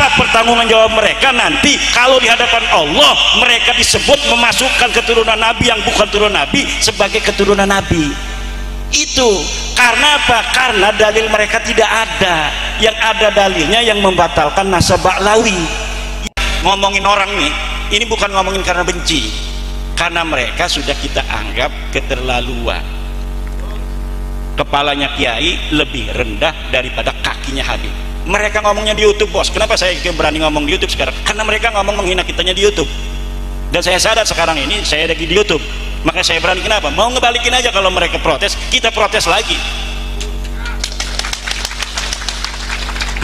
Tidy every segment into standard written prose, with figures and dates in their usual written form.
Apa pertanggungjawab mereka nanti kalau di hadapan Allah mereka disebut memasukkan keturunan Nabi yang bukan turunan Nabi sebagai keturunan Nabi? Itu karena apa? Karena dalil mereka tidak ada. Yang ada dalilnya yang membatalkan nasab Ba'lawi. Ngomongin orang nih, ini bukan ngomongin karena benci, karena mereka sudah kita anggap keterlaluan. Kepalanya kiai lebih rendah daripada kakinya Habib. Mereka ngomongnya di YouTube, bos. Kenapa saya berani ngomong di YouTube sekarang? Karena mereka ngomong menghina kitanya di YouTube. Dan saya sadar sekarang ini saya lagi di YouTube, maka saya berani. Kenapa? Mau ngebalikin aja. Kalau mereka protes, kita protes lagi.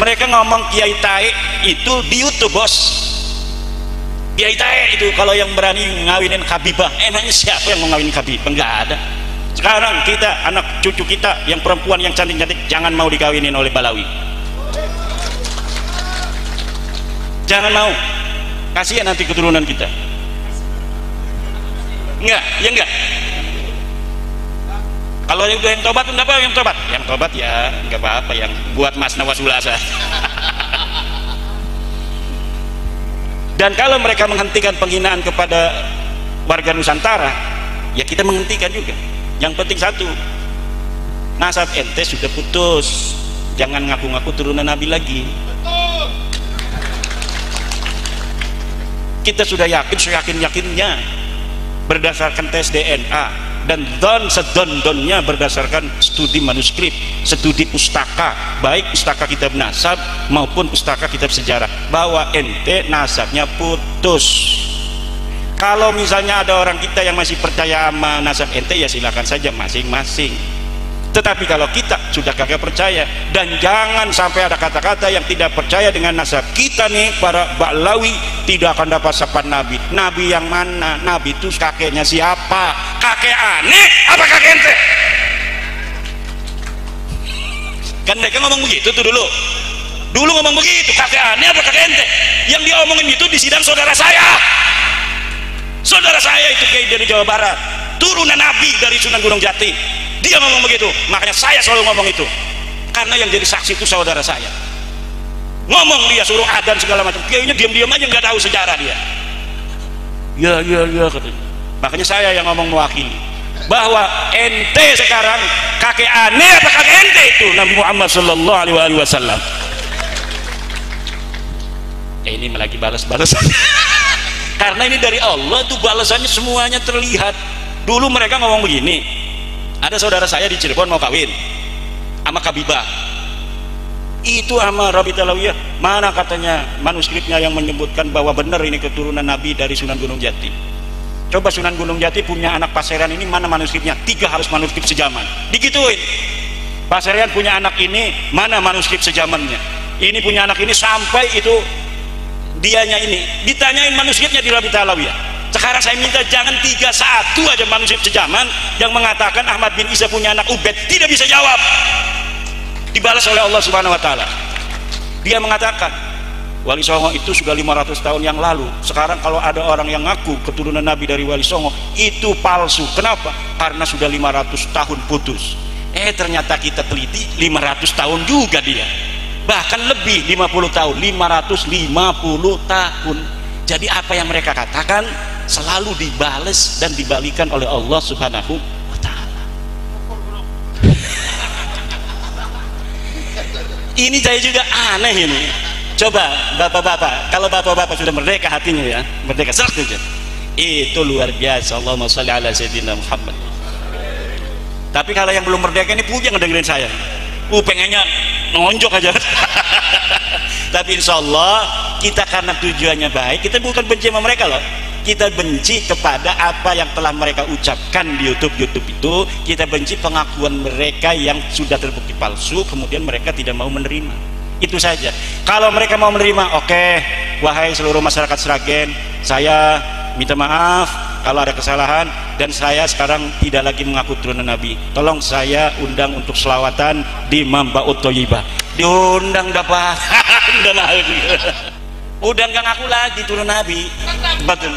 Mereka ngomong Kiai Tae itu di YouTube, bos. Kiai Tae itu kalau yang berani ngawinin Habibah, emangnya siapa yang mau ngawinin Habibah? Enggak ada. Sekarang kita, anak cucu kita yang perempuan yang cantik-cantik, jangan mau dikawinin oleh Balawi. Jangan mau. Kasihan nanti keturunan kita. Enggak, ya enggak. Kalau yang tobat, kenapa yang tobat? Yang tobat ya enggak apa-apa, yang buat Mas Nawasulasa. Dan kalau mereka menghentikan penghinaan kepada warga Nusantara, ya kita menghentikan juga. Yang penting satu, nasab ente sudah putus, jangan ngaku-ngaku turunan Nabi lagi. Kita sudah yakin, seyakin-yakinnya berdasarkan tes DNA dan sedon-donnya berdasarkan studi manuskrip, studi pustaka, baik pustaka kitab nasab maupun pustaka kitab sejarah, bahwa ente nasabnya putus. Kalau misalnya ada orang kita yang masih percaya sama nasab ente, ya silakan saja masing-masing. Tetapi kalau kita sudah kagak percaya, dan jangan sampai ada kata-kata yang tidak percaya dengan nasab kita nih, para Ba'lawi tidak akan dapat sapaan Nabi. Nabi yang mana? Nabi itu kakeknya siapa? Kakek aneh apa kakek ente? Kan mereka ngomong begitu tuh dulu ngomong begitu, kakek aneh apa kakek ente? Yang diomongin itu di sidang saudara saya itu kayak dari Jawa Barat, turunan Nabi dari Sunan Gunung Jati. Dia ngomong begitu, makanya saya selalu ngomong itu, karena yang jadi saksi itu saudara saya. Ngomong dia suruh adzan segala macam, kayaknya diam-diam aja nggak tahu sejarah dia. Ya katanya. Makanya saya yang ngomong mewakili bahwa ente sekarang kakek aneh apa kakek ente itu Nabi Muhammad Sallallahu Alaihi Wasallam. Ini lagi balas-balas. Karena ini dari Allah tuh, balasannya semuanya terlihat. Dulu mereka ngomong begini, ada saudara saya di Cirebon mau kawin sama Kabibah, itu sama Rabi Talawiyah, mana katanya manuskripnya yang menyebutkan bahwa benar ini keturunan Nabi dari Sunan Gunung Jati. Coba Sunan Gunung Jati punya anak Paseran ini, mana manuskripnya? 3 harus manuskrip sejaman, digituin. Paseran punya anak ini, mana manuskrip sejamannya? Ini punya anak ini, sampai itu dianya ini ditanyain manuskripnya di Rabi Talawiyah. Sekarang saya minta jangan 3, 1 aja manuskrip sejaman yang mengatakan Ahmad bin Isa punya anak Ubed, tidak bisa jawab, dibalas oleh Allah Subhanahu wa Ta'ala. Dia mengatakan Wali Songo itu sudah 500 tahun yang lalu. Sekarang kalau ada orang yang ngaku keturunan Nabi dari Wali Songo, itu palsu. Kenapa? Karena sudah 500 tahun putus. Ternyata kita teliti 500 tahun juga dia, bahkan lebih, 50 tahun, 550 tahun. Jadi apa yang mereka katakan selalu dibales dan dibalikan oleh Allah Subhanahu wa Ta'ala. Ini saya juga aneh ini. Coba bapak-bapak, kalau bapak-bapak sudah merdeka hatinya ya, merdeka saja, itu luar biasa. Allahumma sholli ala sayyidina Muhammad. Tapi kalau yang belum merdeka ini pujang ngedengerin saya, pengennya nonjok aja. Tapi insya Allah kita karena tujuannya baik, kita bukan benci sama mereka loh, kita benci kepada apa yang telah mereka ucapkan di YouTube itu. Kita benci pengakuan mereka yang sudah terbukti palsu, kemudian mereka tidak mau menerima. Itu saja. Kalau mereka mau menerima, oke, wahai seluruh masyarakat Sragen, saya minta maaf kalau ada kesalahan, dan saya sekarang tidak lagi mengaku turunan Nabi. Tolong saya undang untuk selawatan di Mambaut Thoyibah. Diundang dapat. Udah nggak ngaku lagi turun Nabi. Betul.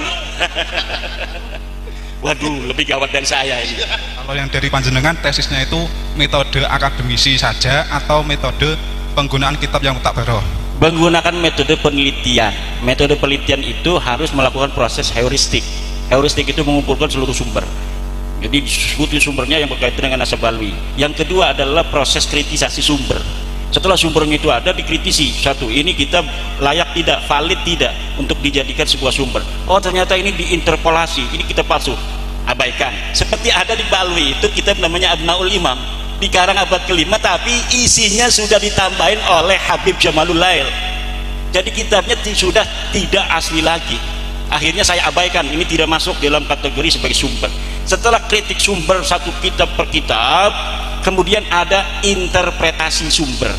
Waduh, lebih gawat dari saya ini. Kalau yang dari panjenengan tesisnya itu metode akademisi saja atau metode penggunaan kitab yang tak baroh? menggunakan metode penelitian. Metode penelitian itu harus melakukan proses heuristik. Heuristik itu mengumpulkan seluruh sumber, jadi disebut sumbernya yang berkaitan dengan nasab balwi. Yang kedua adalah proses kritisasi sumber. Setelah sumbernya itu ada, dikritisi, satu, ini kita layak tidak, valid tidak untuk dijadikan sebuah sumber. Oh ternyata ini diinterpolasi, ini kita palsu, abaikan. Seperti ada di Balwi itu kitab namanya Abnaul Imam, dikarang abad ke-5, tapi isinya sudah ditambahin oleh Habib Jamalul Lail. Jadi kitabnya sudah tidak asli lagi. Akhirnya saya abaikan, ini tidak masuk dalam kategori sebagai sumber. Setelah kritik sumber satu kitab per kitab, kemudian ada interpretasi sumber.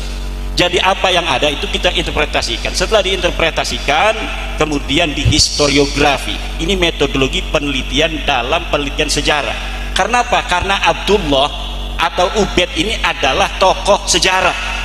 Jadi apa yang ada itu kita interpretasikan. Setelah diinterpretasikan, kemudian dihistoriografi. Ini metodologi penelitian dalam penelitian sejarah. Karena apa? Karena Abdullah atau Ubaid ini adalah tokoh sejarah.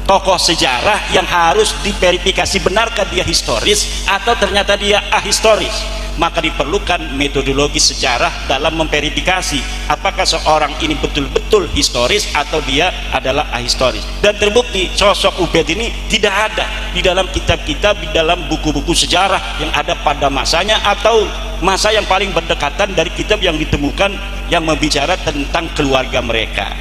Tokoh sejarah yang harus diverifikasi benarkah dia historis atau ternyata dia ahistoris. Maka diperlukan metodologi sejarah dalam memverifikasi apakah seorang ini betul-betul historis atau dia adalah ahistoris. Dan terbukti sosok Ubaid ini tidak ada di dalam kitab-kitab, di dalam buku-buku sejarah yang ada pada masanya atau masa yang paling berdekatan dari kitab yang ditemukan yang membicara tentang keluarga mereka.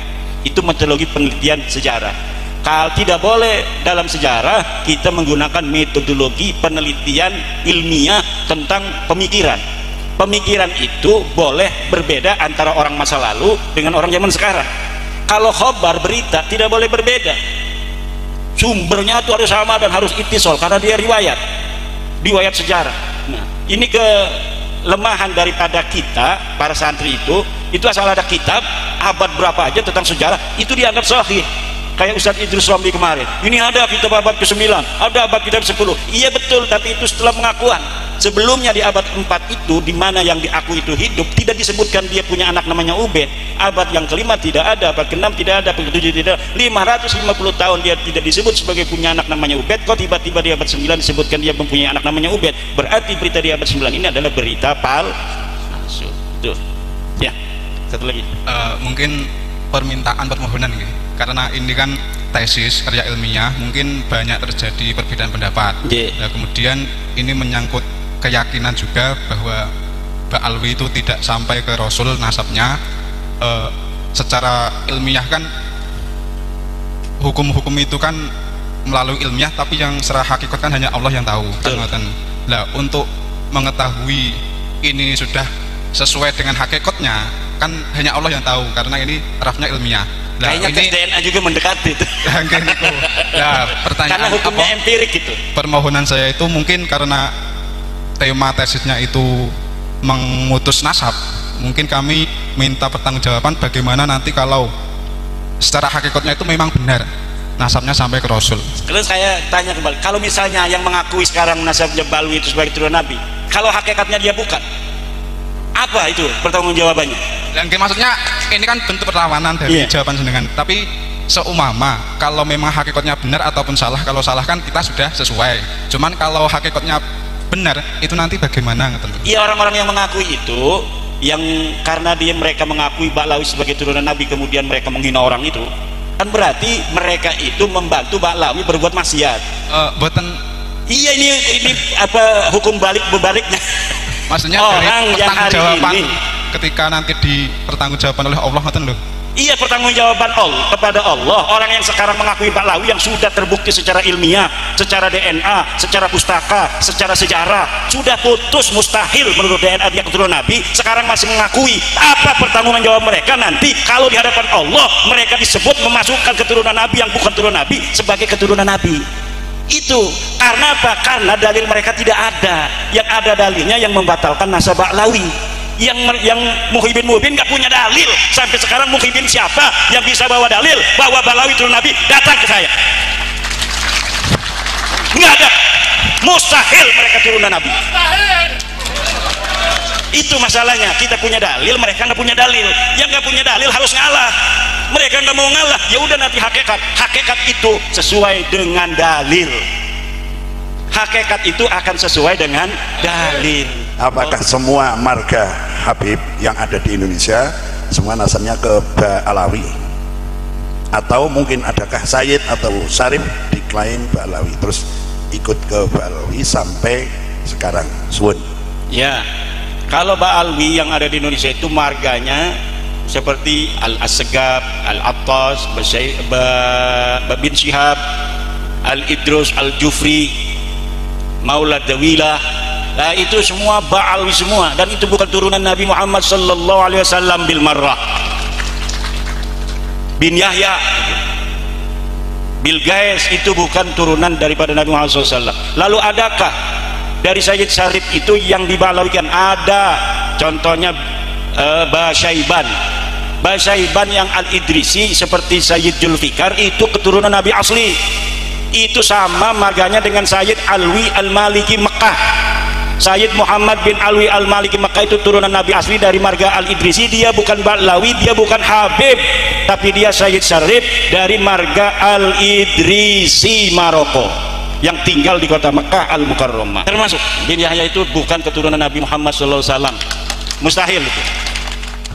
Itu metodologi penelitian sejarah. Kalau tidak boleh dalam sejarah kita menggunakan metodologi penelitian ilmiah tentang pemikiran. Pemikiran itu boleh berbeda antara orang masa lalu dengan orang zaman sekarang. Kalau khobar berita tidak boleh berbeda. Sumbernya itu harus sama dan harus ittisal karena dia riwayat sejarah. Nah, ini kelemahan daripada kita para santri itu asal ada kitab abad berapa aja tentang sejarah itu dianggap sahih. Kayak Ustadz Idrus Romli kemarin, ini ada kitab abad ke-9, ada abad kitab 10. Iya betul, tapi itu setelah pengakuan. Sebelumnya di abad 4 itu, di mana yang diakui itu hidup, tidak disebutkan dia punya anak namanya Ubaid. Abad yang ke-5 tidak ada, abad ke-6 tidak ada, abad ke-7 tidak ada. 550 tahun dia tidak disebut sebagai punya anak namanya Ubaid. Kok tiba-tiba di abad 9 disebutkan dia mempunyai anak namanya Ubaid? Berarti berita di abad 9 ini adalah berita palsu. Tuh. Ya, satu lagi. Mungkin permohonan gitu. Karena ini kan tesis karya ilmiah, mungkin banyak terjadi perbedaan pendapat. Nah, kemudian ini menyangkut keyakinan juga bahwa Ba'alwi itu tidak sampai ke Rasul nasabnya. Secara ilmiah kan hukum-hukum itu kan melalui ilmiah, tapi yang secara hakikat kan hanya Allah yang tahu. Nah, untuk mengetahui ini sudah sesuai dengan hakikatnya kan hanya Allah yang tahu, karena ini tarafnya ilmiah. Nah, kayaknya ini DNA juga mendekati itu. Nah, pertanyaan karena hukumnya empirik itu. Permohonan saya itu mungkin karena tema tesisnya itu memutus nasab, mungkin kami minta pertanggungjawaban bagaimana nanti kalau secara hakikatnya itu memang benar nasabnya sampai ke Rasul. Terus saya tanya kembali, kalau misalnya yang mengakui sekarang nasabnya Balwi itu sebagai turunan Nabi, kalau hakikatnya dia bukan, apa itu pertanggungjawabannya? Dan maksudnya ini kan bentuk perlawanan dari jawaban jenengan. Tapi seumama kalau memang hakikatnya benar ataupun salah, kalau salah kan kita sudah sesuai. Cuman kalau hakikatnya benar itu nanti bagaimana? Iya, orang-orang yang mengakui itu, yang karena mereka mengakui Ba'lawi sebagai turunan Nabi kemudian mereka menghina orang itu, kan berarti mereka itu membantu Ba'lawi berbuat maksiat. Iya, ini apa hukum bebaliknya? Maksudnya orang dari yang hari ini ketika nanti dipertanggungjawaban oleh Allah, ngoten lho. Iya, pertanggungjawaban Allah kepada Allah. Orang yang sekarang mengakui Ba'lawi yang sudah terbukti secara ilmiah, secara DNA, secara pustaka, secara sejarah sudah putus, mustahil menurut DNA dia keturunan Nabi, sekarang masih mengakui. Apa pertanggungjawaban mereka nanti kalau di hadapan Allah mereka disebut memasukkan keturunan Nabi yang bukan keturunan Nabi sebagai keturunan Nabi? Itu karena apa? Karena dalil mereka tidak ada. Yang ada dalilnya yang membatalkan nasab Ba'lawi. Yang Muhyiddin Mubin nggak punya dalil sampai sekarang. Muhyiddin siapa yang bisa bawa dalil bahwa Ba'lawi turun Nabi? Datang ke saya. Nggak ada, mustahil mereka turunan Nabi. Itu masalahnya, kita punya dalil, mereka nggak punya dalil. Yang nggak punya dalil harus ngalah. Mereka nggak mau ngalah, ya udah nanti hakikat itu sesuai dengan dalil. Hakikat itu akan sesuai dengan dalil. Apakah semua marga Habib yang ada di Indonesia semua nasabnya ke Ba'alawi? Atau mungkin adakah Sayyid atau Syarif diklaim Ba'alawi terus ikut ke Ba'alawi sampai sekarang? Suwun. Ya, kalau Ba'alawi yang ada di Indonesia itu marganya seperti Al-Asgab, Al-Attas, Bin Syihab, Al-Idrus, Al-Jufri, Maulad Dawilah. Nah, itu semua Ba'alawi semua, dan itu bukan turunan Nabi Muhammad sallallahu alaihi wasallam bil marrah. Bin Yahya, Bil Gais itu bukan turunan daripada Nabi Muhammad SAW. Lalu adakah dari Sayyid Syarif itu yang dibalawikan? Ada, contohnya Basyaiban yang Al-Idrisi seperti Sayyid Julfikar, itu keturunan Nabi asli. Itu sama marganya dengan Sayyid Alwi Al-Maliki Mekah. Sayyid Muhammad bin Alwi Al-Maliki Mekah itu turunan Nabi asli dari marga Al-Idrisi. Dia bukan Ba'alawi, dia bukan Habib, tapi dia Sayyid Syarif dari marga Al-Idrisi Maroko yang tinggal di kota Mekah Al-Mukarramah. Termasuk bin Yahya itu bukan keturunan Nabi Muhammad SAW, mustahil itu.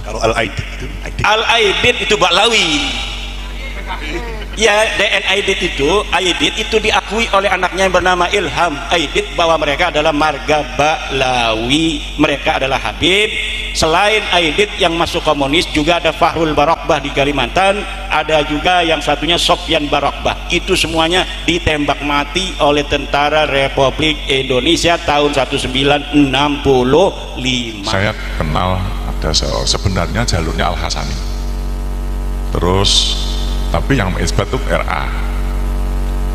Kalau Al-Aidid itu? Al-Aidid itu Ba'alawi. Ya, DN Aidid itu diakui oleh anaknya yang bernama Ilham Aidid bahwa mereka adalah marga Ba'alawi, mereka adalah Habib. Selain Aidid yang masuk komunis juga ada Fahrul Barokbah di Kalimantan, ada juga yang satunya Sofyan Barokbah. Itu semuanya ditembak mati oleh tentara Republik Indonesia tahun 1965. Saya kenal ada sebenarnya jalurnya Al-Hasani, terus tapi yang mengisbat itu RA.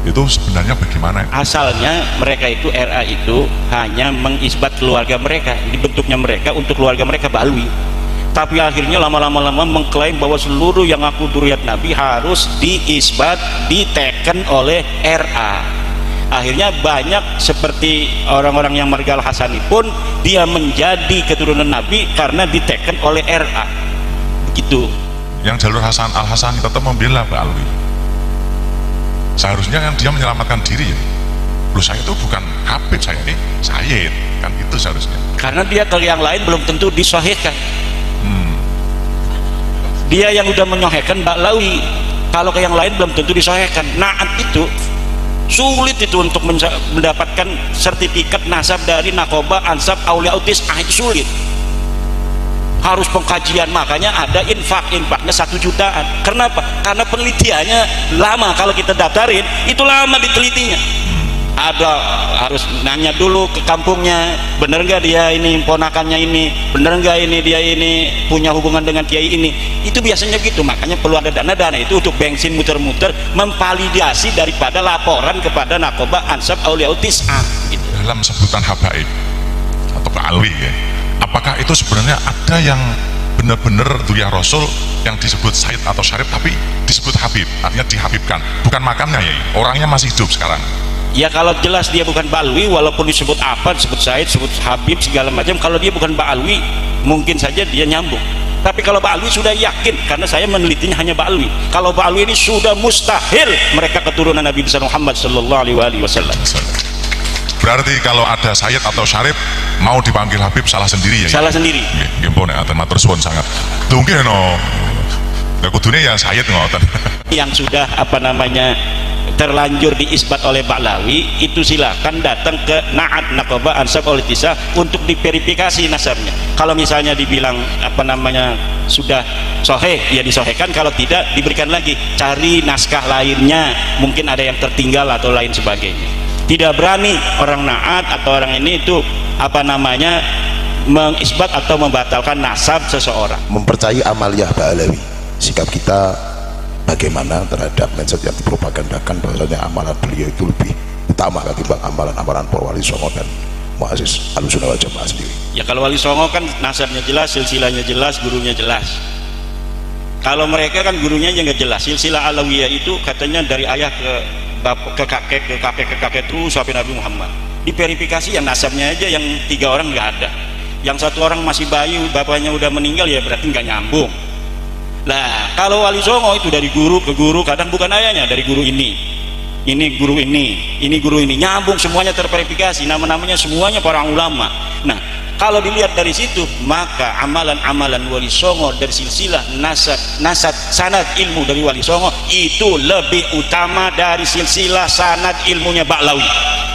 Itu sebenarnya bagaimana? Asalnya mereka itu RA itu hanya mengisbat keluarga mereka, dibentuknya mereka untuk keluarga mereka Ba'alawi. Tapi akhirnya lama-lama mengklaim bahwa seluruh yang aku duriyat Nabi harus diisbat, diteken oleh RA. Akhirnya banyak seperti orang-orang yang marga Al-Hasani pun dia menjadi keturunan Nabi karena diteken oleh RA. Begitu. Yang jalur Al-Hasani tetap membela Ba'alawi. Seharusnya kan dia menyelamatkan diri ya. Loh, saya itu bukan Habib, saya ini Sayyid, kan itu seharusnya. Karena dia ke yang lain belum tentu disahihkan. Dia yang udah menyahihkan Ba'alawi, kalau ke yang lain belum tentu disahihkan. Naat itu sulit itu untuk mendapatkan sertifikat nasab dari Nakoba, Ansab, Aulia Utis, itu sulit. Harus pengkajian, makanya ada infaknya 1 jutaan. Kenapa? Karena penelitiannya lama. Kalau kita daftarin itu lama ditelitinya. Ada harus nanya dulu ke kampungnya, bener nggak dia ini ponakannya ini, bener nggak ini dia ini punya hubungan dengan kiai ini. Itu biasanya gitu. Makanya perlu ada dana itu untuk bensin muter-muter memvalidasi daripada laporan kepada Nakoba, Ansab, Aulia Utis gitu. Dalam sebutan habaib atau Ba'alawi ya, apakah itu sebenarnya ada yang benar-benar Duriyah Rasul yang disebut Sayyid atau Syarif tapi disebut Habib, artinya dihabibkan, bukan makamnya ya, orangnya masih hidup sekarang? Ya kalau jelas dia bukan Ba'alawi, walaupun disebut apa, disebut Sayyid, disebut Habib segala macam, kalau dia bukan Ba'alawi mungkin saja dia nyambung. Tapi kalau Ba'alawi sudah yakin, karena saya menelitinya hanya Ba'alawi. Kalau Ba'alawi ini sudah mustahil mereka keturunan Nabi besar Muhammad sallallahu alaihi wasallam. Berarti kalau ada Sayyid atau Syarif mau dipanggil Habib salah sendiri ya? Salah sendiri. Nggih, pun aten matur suwun sangat. Mungkin no. Lah kudune ya Sayyid ngoten. Yang sudah terlanjur diisbat oleh Ba'alawi itu silakan datang ke Na'at, Nakoba, Ansab, Olitisa untuk diverifikasi nasabnya. Kalau misalnya dibilang sudah sahih, ya disahihkan. Kalau tidak, diberikan lagi, cari naskah lainnya, mungkin ada yang tertinggal atau lain sebagainya. Tidak berani orang Na'at atau orang ini itu mengisbat atau membatalkan nasab seseorang. Mempercayai amaliyah Ba'alawi, sikap kita bagaimana terhadap mindset yang dipropagandakan bahwasanya amalan beliau itu lebih utama ketimbang amalan-amalan para wali songo dan muassis Ahlussunnah wal Jamaah sendiri. Ya kalau wali songo kan nasabnya jelas, silsilahnya jelas, gurunya jelas. Kalau mereka kan gurunya yang nggak jelas. Silsilah Alawiyah itu katanya dari ayah ke kakek terus sampai Nabi Muhammad. Diverifikasi yang nasabnya aja yang 3 orang nggak ada. Yang 1 orang masih bayi, bapaknya udah meninggal, ya berarti nggak nyambung. Nah, kalau wali songo itu dari guru ke guru, kadang bukan ayahnya, dari guru ini guru ini guru ini, nyambung semuanya terverifikasi, nama-namanya semuanya para ulama. Nah, kalau dilihat dari situ, maka amalan-amalan wali songo dari silsilah nasab sanad ilmu dari wali songo itu lebih utama dari silsilah sanad ilmunya Ba'lawi.